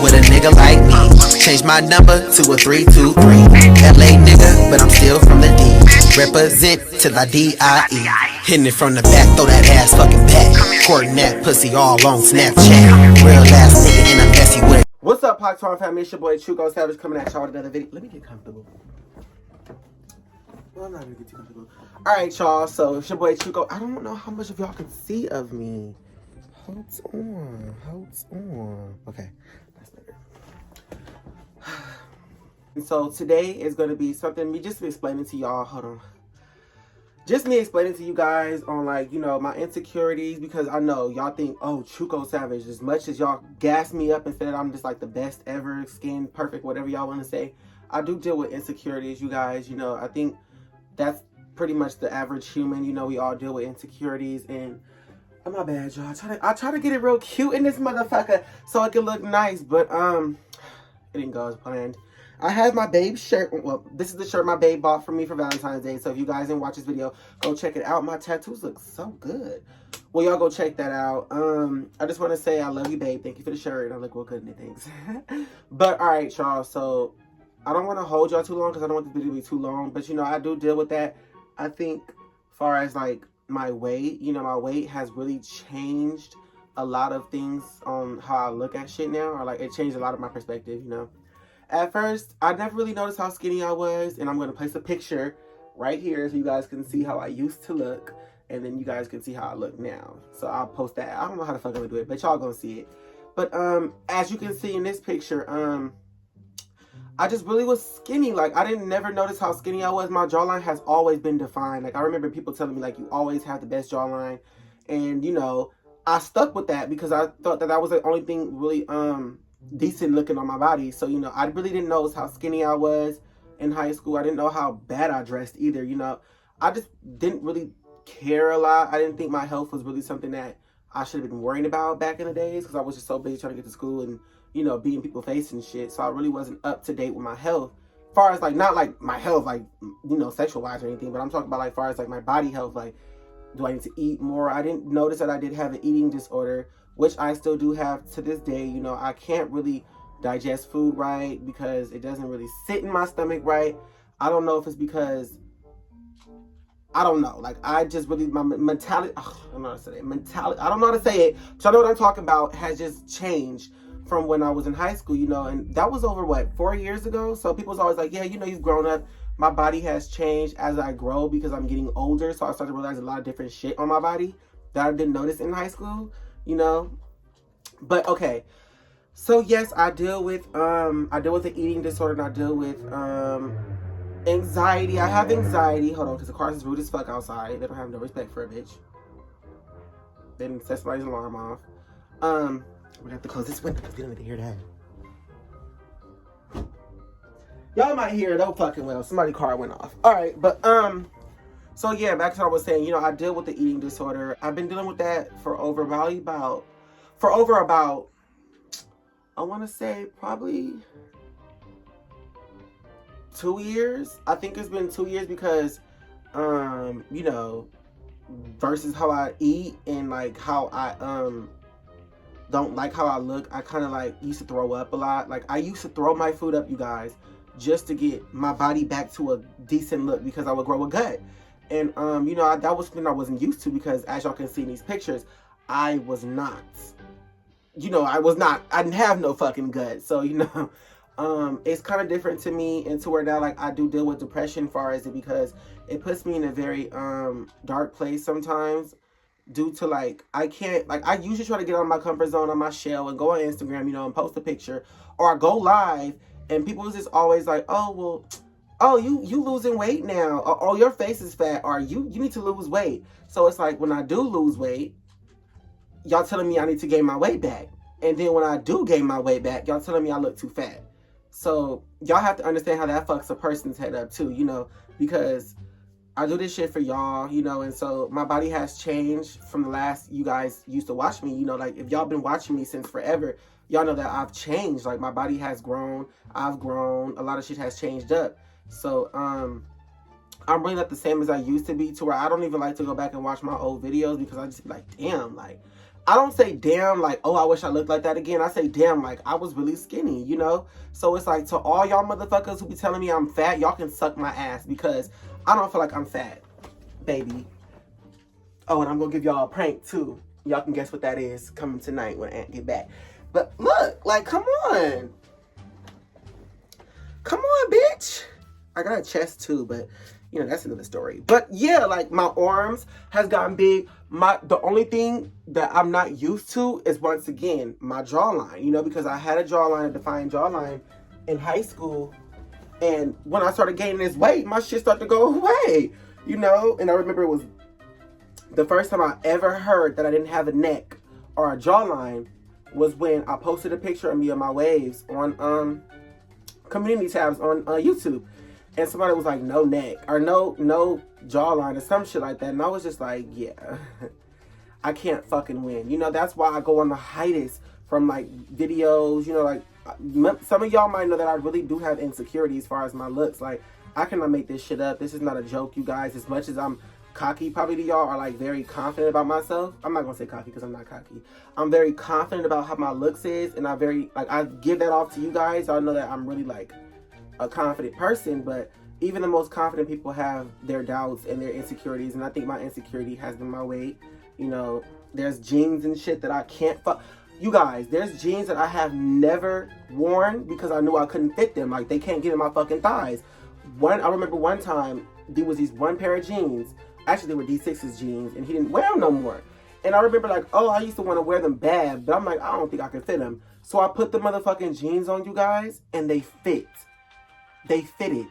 with a nigga like me. Changed my number to a 323. LA nigga, but I'm still from the D. Represent till I D-I-E. Hitting it from the back, throw that ass fucking back. Courting that pussy all on Snapchat. Real ass nigga and I'm messy with it. What's up, Popcorn family? It's your boy Chugo Savage coming at y'all with another video. Let me get comfortable. Well, I'm not gonna get too comfortable. Alright, y'all, so it's your boy Chugo. I don't know how much of y'all can see of me. Hold on. Okay, that's better. And so today is going to be something me just explaining to y'all. Hold on. Just me explaining to you guys on, like, you know, my insecurities, because I know y'all think, oh, Chugo Savage, as much as y'all gas me up and say that I'm just like the best ever, skin perfect, whatever y'all want to say, I do deal with insecurities, you guys. You know, I think that's pretty much the average human. You know, we all deal with insecurities. And oh, my bad, y'all. I try to get it real cute in this motherfucker so it can look nice, but it didn't go as planned. I have my babe shirt. Well, this is the shirt my babe bought for me for Valentine's Day. So if you guys didn't watch this video, go check it out. My tattoos look so good. Well, y'all go check that out. I just want to say I love you, babe. Thank you for the shirt. I look real good in it. Thanks. But all right, y'all. So I don't want to hold y'all too long because I don't want this video to be too long. But you know, I do deal with that. I think as far as like my weight, you know, my weight has really changed a lot of things on how I look at shit now. Or like it changed a lot of my perspective, you know. At first, I never really noticed how skinny I was, and I'm going to place a picture right here so you guys can see how I used to look, and then you guys can see how I look now. So I'll post that. I don't know how the fuck I'm going to do it, but y'all going to see it. But as you can see in this picture, I just really was skinny. Like, I didn't never notice how skinny I was. My jawline has always been defined. Like, I remember people telling me, like, you always have the best jawline, and, you know, I stuck with that because I thought that that was the only thing really, decent looking on my body. So, you know, I really didn't notice how skinny I was in high school. I didn't know how bad I dressed either. You know, I just didn't really care a lot. I didn't think my health was really something that I should have been worrying about back in the days because I was just so busy trying to get to school and, you know, being people face and shit. So I really wasn't up to date with my health. As far as like, not like my health, like, you know, sexual wise or anything, but I'm talking about like, as far as like my body health, like, do I need to eat more? I didn't notice that I did have an eating disorder, which I still do have to this day. You know, I can't really digest food right because it doesn't really sit in my stomach right. I don't know if it's because, I don't know. Like, I just really, my mentality, I don't know how to say it. I don't know how to say it, but I know what I'm talking about has just changed from when I was in high school, you know, and that was over, what, 4 years ago? So people was always like, yeah, you know, you've grown up. My body has changed as I grow because I'm getting older. So I started to realize a lot of different shit on my body that I didn't notice in high school, you know. But okay. So yes, I deal with the eating disorder, and I deal with anxiety. I have anxiety. Hold on, because the car is rude as fuck outside. They don't have no respect for a bitch. They didn't set somebody's alarm off. We're gonna have to close this window because we don't need to hear that. Y'all might hear it, oh fucking well. Somebody's car went off. Alright, but so yeah, back to what I was saying, you know, I deal with the eating disorder. I've been dealing with that for over about I wanna say probably 2 years. I think it's been 2 years because you know, versus how I eat and like how I don't like how I look. I kind of like used to throw up a lot. Like I used to throw my food up, you guys, just to get my body back to a decent look because I would grow a gut. And you know, that was something I wasn't used to because as y'all can see in these pictures, I was not, you know, I didn't have no fucking gut. So, you know, it's kind of different to me, and to where now, like, I do deal with depression far as it, because it puts me in a very dark place sometimes, due to like, I can't, like, I usually try to get out of my comfort zone, on my shell, and go on Instagram, you know, and post a picture, or I go live, and people is just always like, oh, well, oh, you losing weight now, or oh, your face is fat, or you need to lose weight. So it's like, when I do lose weight, y'all telling me I need to gain my weight back. And then when I do gain my weight back, y'all telling me I look too fat. So y'all have to understand how that fucks a person's head up too, you know, because I do this shit for y'all, you know, and so my body has changed from the last you guys used to watch me, you know, like if y'all been watching me since forever, y'all know that I've changed. Like my body has grown, I've grown, a lot of shit has changed up. So I'm really not the same as I used to be, to where I don't even like to go back and watch my old videos, because I just be like, damn, like I don't say damn like, oh, I wish I looked like that again. I say damn like I was really skinny, you know? So it's like, to all y'all motherfuckers who be telling me I'm fat, y'all can suck my ass, because I don't feel like I'm fat, baby. Oh, and I'm gonna give y'all a prank too. Y'all can guess what that is coming tonight when Aunt get back. But look, like, come on. Come on, bitch. I got a chest too, but you know, that's another story. But yeah, like, my arms has gotten big. The only thing that I'm not used to is, once again, my jawline, you know, because I had a jawline, a defined jawline in high school. And when I started gaining this weight, my shit started to go away, you know? And I remember it was the first time I ever heard that I didn't have a neck or a jawline was when I posted a picture of me of my waves on community tabs on YouTube. And somebody was like, no neck, or no jawline, or some shit like that. And I was just like, yeah, I can't fucking win. You know, that's why I go on the hiatus from, like, videos. You know, like, some of y'all might know that I really do have insecurities as far as my looks. Like, I cannot make this shit up. This is not a joke, you guys. As much as I'm cocky probably to y'all, or like very confident about myself. I'm not gonna say cocky because I'm not cocky. I'm very confident about how my looks is, and I give that off to you guys. I know that I'm really like a confident person, but even the most confident people have their doubts and their insecurities, and I think my insecurity has been my weight. You know, there's jeans and shit that I can't fuck. You guys, there's jeans that I have never worn because I knew I couldn't fit them. Like, they can't get in my fucking thighs. I remember one time there was these one pair of jeans. Actually, they were D6's jeans, and he didn't wear them no more. And I remember, like, oh, I used to want to wear them bad, but I'm like, I don't think I can fit them. So I put the motherfucking jeans on, you guys, and they fit. They fitted.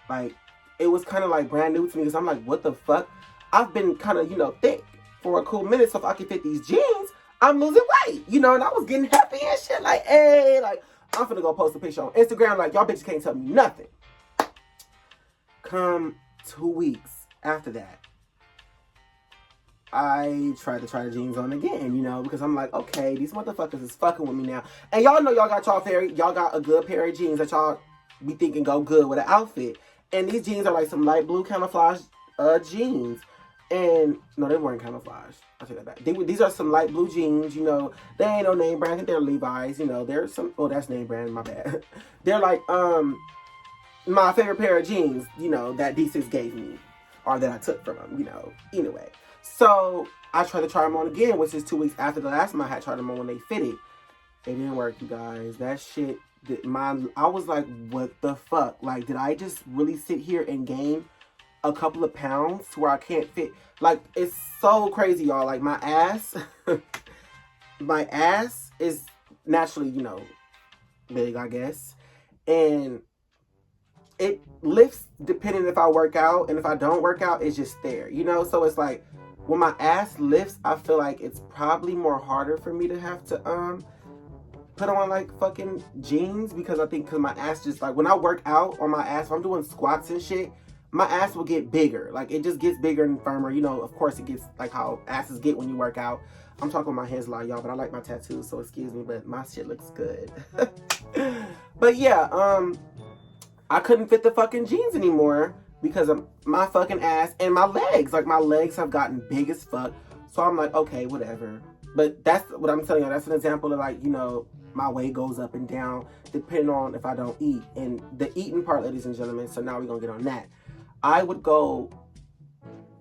Like, it was kind of like brand new to me, because I'm like, what the fuck? I've been kind of, you know, thick for a cool minute, so if I can fit these jeans, I'm losing weight, you know? And I was getting happy and shit, like, hey, like, I'm finna go post a picture on Instagram, like, y'all bitches can't tell me nothing. Come 2 weeks after that, I tried to try the jeans on again, you know, because I'm like, okay, these motherfuckers is fucking with me now. And y'all know y'all got a good pair of jeans that y'all be thinking go good with an outfit. And these jeans are like some light blue camouflage jeans. And no, they weren't camouflage. I'll take that back. These are some light blue jeans, you know. They ain't no name brand. I think they're Levi's, you know. They're some, oh, that's name brand, my bad. They're like, my favorite pair of jeans, you know, that D6 gave me, or that I took from them, you know. Anyway, so I tried to try them on again, which is 2 weeks after the last time I had tried them on when they fitted. It didn't work, you guys. That shit, I was like, what the fuck? Like, did I just really sit here and gain a couple of pounds to where I can't fit? Like, it's so crazy, y'all. Like, my ass, my ass is naturally, you know, big, I guess. And it lifts depending if I work out, and if I don't work out, it's just there, you know? So it's like, when my ass lifts, I feel like it's probably more harder for me to have to put on like fucking jeans, because I think, because my ass just, like, when I work out on my ass, if I'm doing squats and shit, my ass will get bigger. Like, it just gets bigger and firmer, you know. Of course, it gets like how asses get when you work out. I'm talking with my hands a lot, y'all, but I like my tattoos, so excuse me, but my shit looks good. But yeah, I couldn't fit the fucking jeans anymore because of my fucking ass and my legs. Like, my legs have gotten big as fuck. So I'm like, okay, whatever. But that's what I'm telling you. That's an example of, like, you know, my weight goes up and down depending on if I don't eat. And the eating part, ladies and gentlemen, so now we're going to get on that. I would go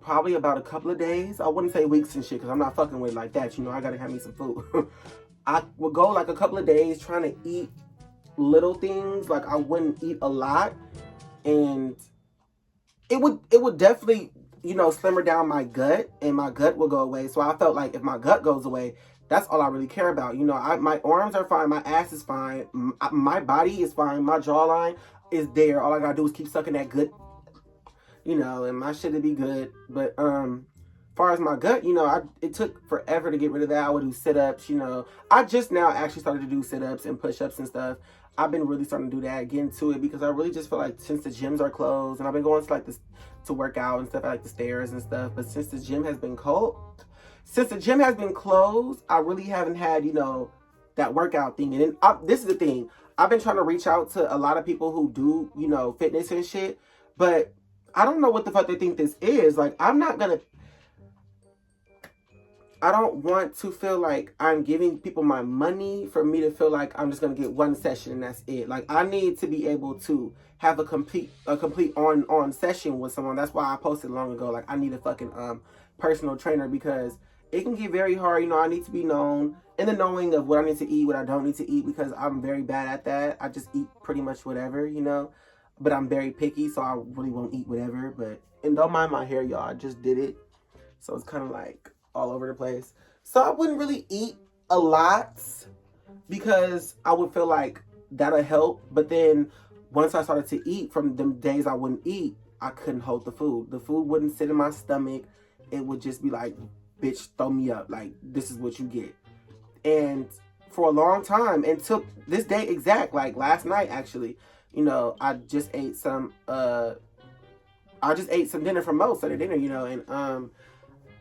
probably about a couple of days. I wouldn't say weeks and shit, because I'm not fucking with it like that. You know, I got to have me some food. I would go like a couple of days trying to eat little things. Like, I wouldn't eat a lot, and it would definitely, you know, slimmer down my gut, and my gut will go away. So I felt like if my gut goes away, that's all I really care about. You know, my arms are fine, my ass is fine, my body is fine, my jawline is there. All I gotta do is keep sucking that good, you know, and my shit would be good. But far as my gut, you know, it took forever to get rid of that. I would do sit-ups, you know. I just now actually started to do sit-ups and push-ups and stuff. I've been really starting to do that, get into it, because I really just feel like since the gyms are closed, and I've been going to like this to work out and stuff, I like the stairs and stuff, but since the gym has been closed, I really haven't had, you know, that workout thing. And then this is the thing, I've been trying to reach out to a lot of people who do, you know, fitness and shit, but I don't know what the fuck they think this is. Like, I'm not gonna, I don't want to feel like I'm giving people my money for me to feel like I'm just gonna get one session and that's it. Like I need to be able to have a complete on session with someone. That's why I posted long ago. Like I need a fucking personal trainer because it can get very hard. You know, I need to be known in the knowing of what I need to eat, what I don't need to eat, because I'm very bad at that. I just eat pretty much whatever, you know. But I'm very picky, so I really won't eat whatever. But and don't mind my hair, y'all. I just did it. So it's kind of like all over the place. So I wouldn't really eat a lot because I would feel like that'll help. But then once I started to eat, from them days I wouldn't eat, I couldn't hold the food. The food wouldn't sit in my stomach. It would just be like, bitch, throw me up. Like, this is what you get. And for a long time, until this day exact, like last night actually, you know, I just ate some dinner from Mo's Sunday dinner, you know, and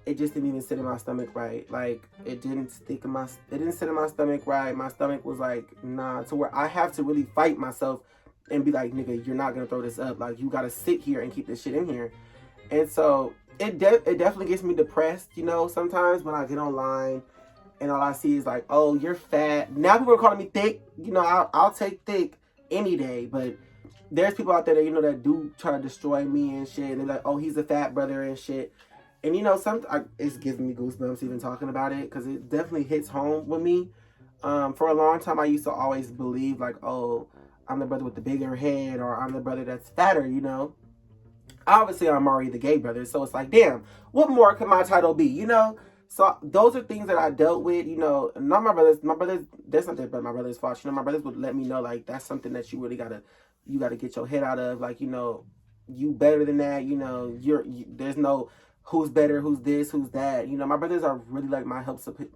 it just didn't even sit in my stomach right. Like it didn't sit in my stomach right. My stomach was like, nah, to where I have to really fight myself and be like, nigga, you're not gonna throw this up. Like you gotta sit here and keep this shit in here. And so it definitely gets me depressed, you know, sometimes when I get online and all I see is like, oh, you're fat. Now people are calling me thick. You know, I'll take thick any day, but there's people out there that, you know, that do try to destroy me and shit. And they're like, oh, he's a fat brother and shit. And, you know, it's giving me goosebumps even talking about it because it definitely hits home with me. For a long time, I used to always believe like, oh, I'm the brother with the bigger head or I'm the brother that's fatter, you know. Obviously, I'm already the gay brother. So it's like, damn, what more could my title be, you know? So those are things that I dealt with, you know. Not my brothers, there's something but my brother's fault. You know, my brothers would let me know like that's something that you really gotta get your head out of. Like, you know, you better than that, you know, there's no who's better, who's this, who's that. You know, my brothers are really like my help support.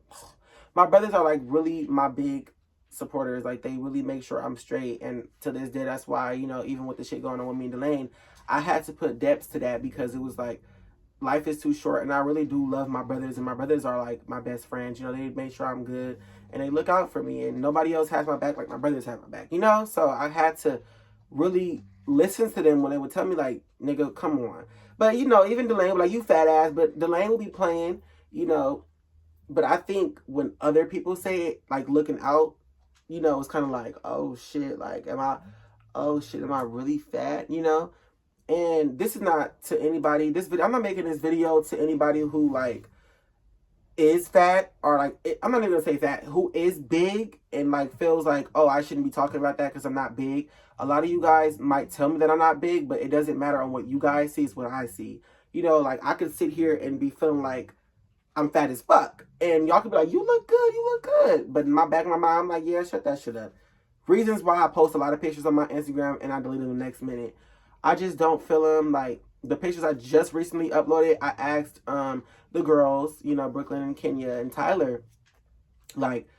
My brothers are like really my big supporters. Like they really make sure I'm straight. And to this day, that's why, you know, even with the shit going on with me and Delane, I had to put depths to that because it was like, life is too short, and I really do love my brothers, and my brothers are like my best friends. You know, they make sure I'm good, and they look out for me, and nobody else has my back like my brothers have my back. You know, so I had to really listen to them when they would tell me like, "Nigga, come on." But you know, even Delane would like, "You fat ass," but Delane will be playing. You know, but I think when other people say it, like looking out, you know, it's kind of like, "Oh shit!" Like, oh shit, am I really fat? You know. And this is not to anybody. I'm not making this video to anybody who like is fat or like I'm not even gonna say fat. Who is big and like feels like, oh, I shouldn't be talking about that because I'm not big. A lot of you guys might tell me that I'm not big, but it doesn't matter on what you guys see. It's what I see. You know, like I could sit here and be feeling like I'm fat as fuck, and y'all could be like, you look good, you look good. But in my back of my mind, I'm like, yeah, shut that shit up. Reasons why I post a lot of pictures on my Instagram and I delete them the next minute. I just don't feel them. Like the pictures I just recently uploaded, I asked the girls, you know, Brooklyn and Kenya and Tyler, like,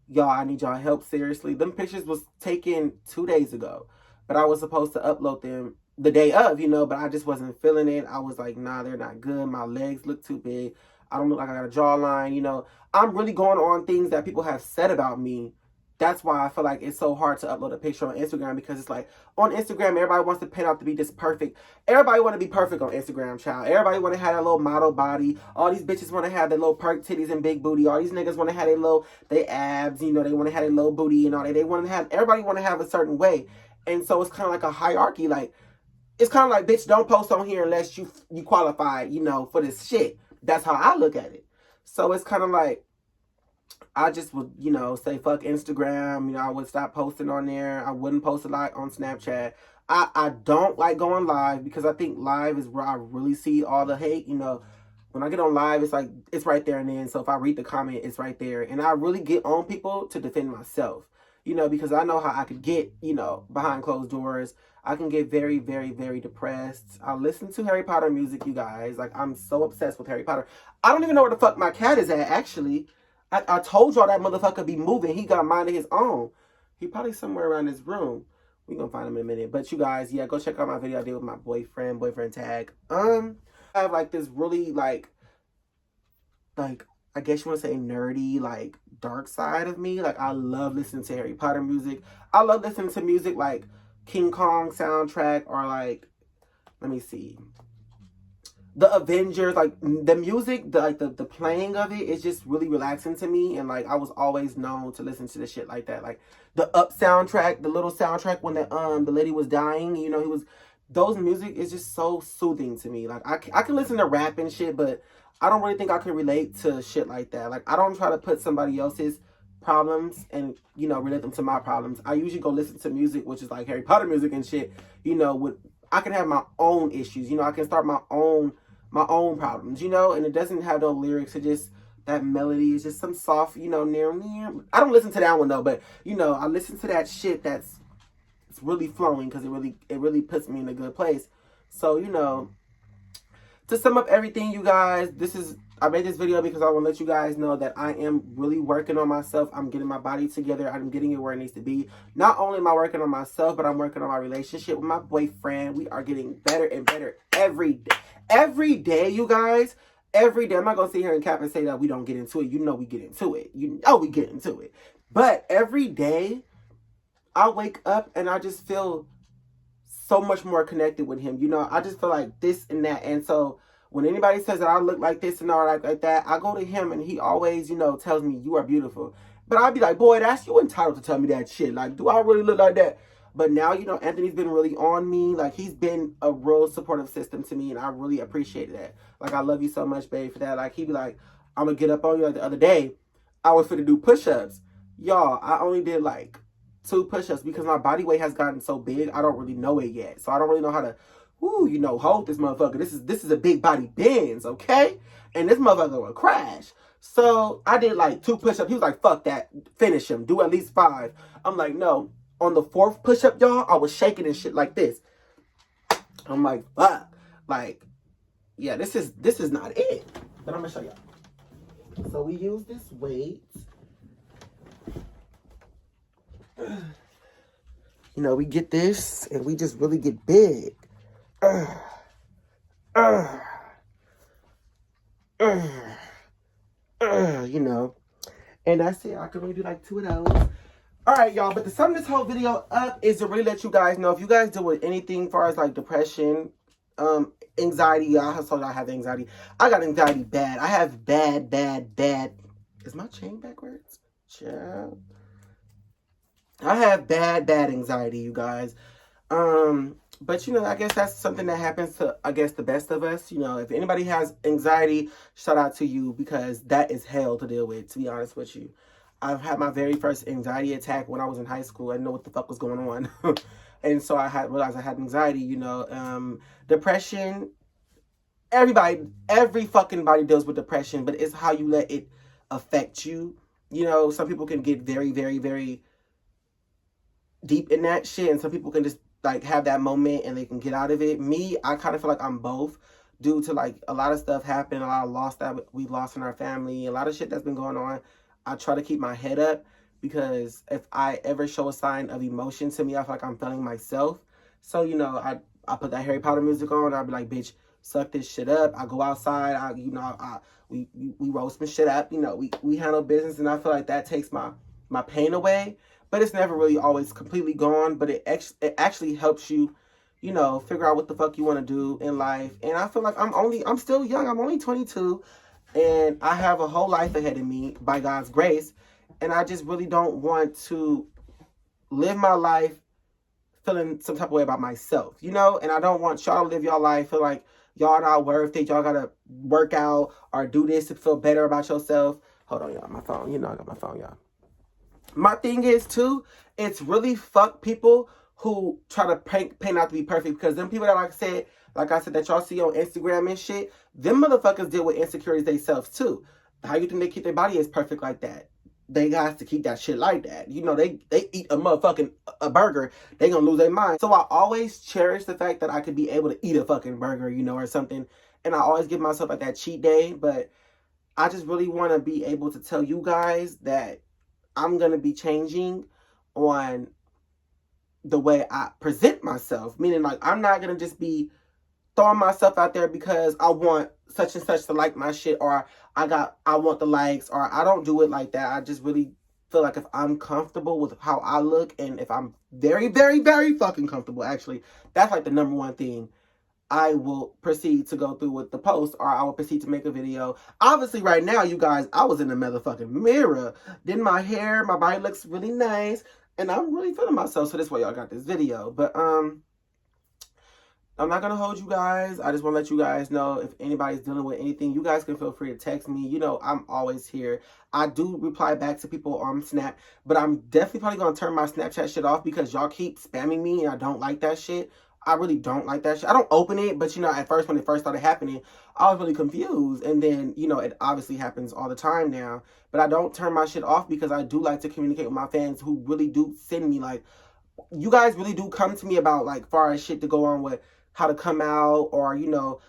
y'all, I need y'all help seriously. Them pictures was taken 2 days ago, but I was supposed to upload them the day of, you know, but I just wasn't feeling it. I was like, nah, they're not good. My legs look too big. I don't look like I got a jawline, you know. I'm really going on things that people have said about me. That's why I feel like it's so hard to upload a picture on Instagram because it's like on Instagram, everybody wants to paint out to be this perfect. Everybody want to be perfect on Instagram, child. Everybody want to have that little model body. All these bitches want to have their little perk titties and big booty. All these niggas want to have their abs, you know, they want to have their little booty and all that. Everybody want to have a certain way. And so it's kind of like a hierarchy. Like, it's kind of like, bitch, don't post on here unless you qualify, you know, for this shit. That's how I look at it. So it's kind of like, I just would, you know, say fuck Instagram. You know, I would stop posting on there. I wouldn't post a lot on Snapchat. I don't like going live because I think live is where I really see all the hate. You know, when I get on live, it's like, it's right there and then. So if I read the comment, it's right there. And I really get on people to defend myself, you know, because I know how I could get, you know, behind closed doors. I can get very, very, very depressed. I listen to Harry Potter music, you guys. Like, I'm so obsessed with Harry Potter. I don't even know where the fuck my cat is at, actually. I told y'all that motherfucker be moving. He got a mind of his own. He probably somewhere around this room. We gonna find him in a minute. But you guys, yeah, go check out my video I did with my boyfriend tag. I have like this really like I guess you want to say nerdy, like dark side of me. Like I love listening to Harry Potter music. I love listening to music like King Kong soundtrack or like, let me see. the Avengers, like the music, the playing of it is just really relaxing to me. And like I was always known to listen to the shit like that. Like the Up soundtrack, the little soundtrack when the lady was dying, you know, he was those music is just so soothing to me. Like I can listen to rap and shit, but I don't really think I can relate to shit like that. Like I don't try to put somebody else's problems and, you know, relate them to my problems. I usually go listen to music which is like Harry Potter music and shit, you know, with I can have my own issues, you know, I can start my own problems, you know, and it doesn't have no lyrics. It just that melody is just some soft, you know, near. I don't listen to that one though, but you know, I listen to that shit that's it's really flowing because it really puts me in a good place. So you know, to sum up everything, you guys, I made this video because I want to let you guys know that I am really working on myself. I'm getting my body together. I'm getting it where it needs to be. Not only am I working on myself, but I'm working on my relationship with my boyfriend. We are getting better and better every day. Every day, you guys. Every day. I'm not going to sit here and cap and say that we don't get into it. You know we get into it. You know we get into it. But every day, I wake up and I just feel so much more connected with him. You know, I just feel like this and that. And so when anybody says that I look like this and all like that, I go to him and he always, you know, tells me you are beautiful. But I'd be like, boy, that's you entitled to tell me that shit. Like, do I really look like that? But now, you know, Anthony's been really on me. Like, he's been a real supportive system to me, and I really appreciate that. Like, I love you so much, babe, for that. Like, he'd be like, I'm going to get up on you. Like, the other day, I was finna do push-ups. Y'all, I only did, like, 2 push-ups because my body weight has gotten so big, I don't really know it yet. So I don't really know how to, you know, hold this motherfucker. This is a big body Benz, okay? And this motherfucker will crash. So I did, like, 2 push-ups. He was like, fuck that. Finish him. Do at least 5. I'm like, no. On the 4th push-up, y'all, I was shaking and shit like this. I'm like, fuck. Like, yeah, this is not it. But I'm going to show y'all. So we use this weight. You know, we get this and we just really get big. You know. And that's it. I can only do like 2 of those. Alright, y'all, but to sum this whole video up is to really let you guys know if you guys deal with anything as far as like depression, anxiety. I told you I have anxiety. I got anxiety bad. I have bad. Is my chain backwards? Chill. I have bad anxiety, you guys. But you know, I guess that's something that happens to, I guess, the best of us. You know, if anybody has anxiety, shout out to you because that is hell to deal with, to be honest with you. I've had my very first anxiety attack when I was in high school. I didn't know what the fuck was going on. And so I realized I had anxiety, you know. Depression, every fucking body deals with depression, but it's how you let it affect you. You know, some people can get very deep in that shit, and some people can just like have that moment and they can get out of it. Me, I kind of feel like I'm both due to like a lot of stuff happened, a lot of loss that we lost in our family, a lot of shit that's been going on. I try to keep my head up because if I ever show a sign of emotion to me, I feel like I'm failing myself. So, you know, I put that Harry Potter music on. I'll be like, bitch, suck this shit up. I go outside. We roll some shit up. You know, we handle business, and I feel like that takes my pain away. But it's never really always completely gone. But it actually helps you, you know, figure out what the fuck you want to do in life. And I feel like I'm still young. I'm only 22. And I have a whole life ahead of me by God's grace. And I just really don't want to live my life feeling some type of way about myself, you know? And I don't want y'all to live your life feel like y'all not worth it. Y'all got to work out or do this to feel better about yourself. Hold on, y'all. My phone. You know I got my phone, y'all. My thing is, too, it's really fuck people who try to paint out to be perfect. Because them people that, like I said, that y'all see on Instagram and shit, them motherfuckers deal with insecurities themselves, too. How you think they keep their body as perfect like that? They got to keep that shit like that. You know, they eat a motherfucking a burger, they gonna lose their mind. So I always cherish the fact that I could be able to eat a fucking burger, you know, or something. And I always give myself like that cheat day. But I just really want to be able to tell you guys that I'm going to be changing on the way I present myself. Meaning, like, I'm not going to just be throwing myself out there because I want such and such to like my shit, or I want the likes, or I don't do it like that. I just really feel like if I'm comfortable with how I look, and if I'm very fucking comfortable, actually, that's like the number one thing. I will proceed to go through with the post, or I will proceed to make a video. Obviously, right now, you guys, I was in the motherfucking mirror. Then my hair, my body looks really nice, and I'm really feeling myself. So that's why y'all got this video. But I'm not going to hold you guys. I just want to let you guys know if anybody's dealing with anything, you guys can feel free to text me. You know, I'm always here. I do reply back to people on Snap, but I'm definitely probably going to turn my Snapchat shit off because y'all keep spamming me and I don't like that shit. I really don't like that shit. I don't open it, but, you know, at first when it first started happening, I was really confused. And then, you know, it obviously happens all the time now. But I don't turn my shit off because I do like to communicate with my fans who really do send me, like, you guys really do come to me about, like, far as shit to go on with how to come out, or, you know,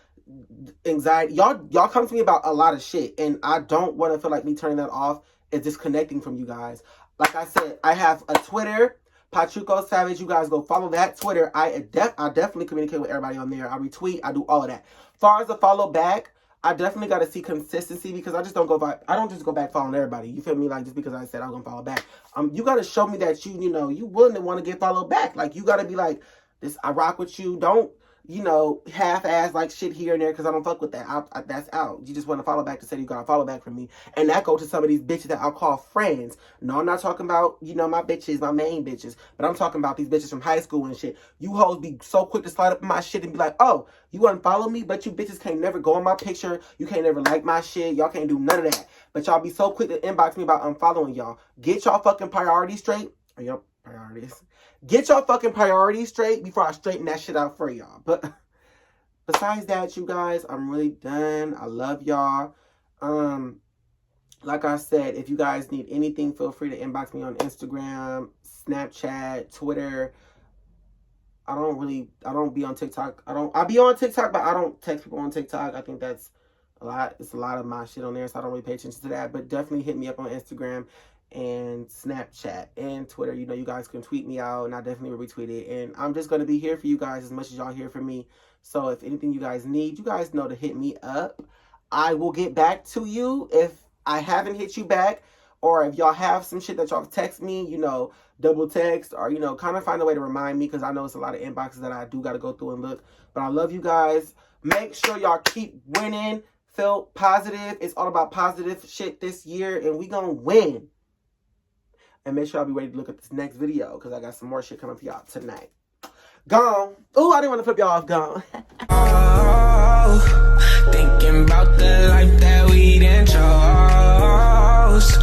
anxiety. Y'all come to me about a lot of shit, and I don't want to feel like me turning that off and disconnecting from you guys. Like I said, I have a Twitter, Pachuco Savage. You guys go follow that Twitter. I definitely communicate with everybody on there. I retweet. I do all of that. As far as the follow back, I definitely got to see consistency, because I just don't go back. I don't just go back following everybody. You feel me? Like, just because I said I'm gonna follow back. You got to show me that you know, you willing to want to get followed back. Like, you got to be like, this, I rock with you. Don't, you know, half-ass like shit here and there, because I don't fuck with that. That's out. You just want to follow back to say you got to follow back from me. And that goes to some of these bitches that I'll call friends. No, I'm not talking about, you know, my bitches, my main bitches. But I'm talking about these bitches from high school and shit. You hoes be so quick to slide up in my shit and be like, oh, you want to follow me? But you bitches can't never go on my picture. You can't never like my shit. Y'all can't do none of that. But y'all be so quick to inbox me about unfollowing y'all. Get y'all fucking priorities straight. Or your priorities. Get y'all fucking priorities straight before I straighten that shit out for y'all. But besides that, you guys, I'm really done. I love y'all. Like I said, if you guys need anything, feel free to inbox me on Instagram, Snapchat, Twitter. I don't be on TikTok. I be on TikTok, but I don't text people on TikTok. I think that's a lot. It's a lot of my shit on there, so I don't really pay attention to that. But definitely hit me up on Instagram and Snapchat and Twitter. You know, you guys can tweet me out, and I definitely will retweet it. And I'm just going to be here for you guys as much as y'all here for me. So if anything you guys need, you guys know to hit me up. I will get back to you if I haven't hit you back, or if y'all have some shit that y'all text me, you know, double text, or, you know, kind of find a way to remind me, because I know it's a lot of inboxes that I do got to go through and look. But I love you guys. Make sure y'all keep winning. Feel positive. It's all about positive shit this year, and we gonna win. And make sure I'll be ready to look at this next video, because I got some more shit coming for y'all tonight. Gone. Oh, I didn't want to flip y'all off. Gone. Thinking about the life that we done chose.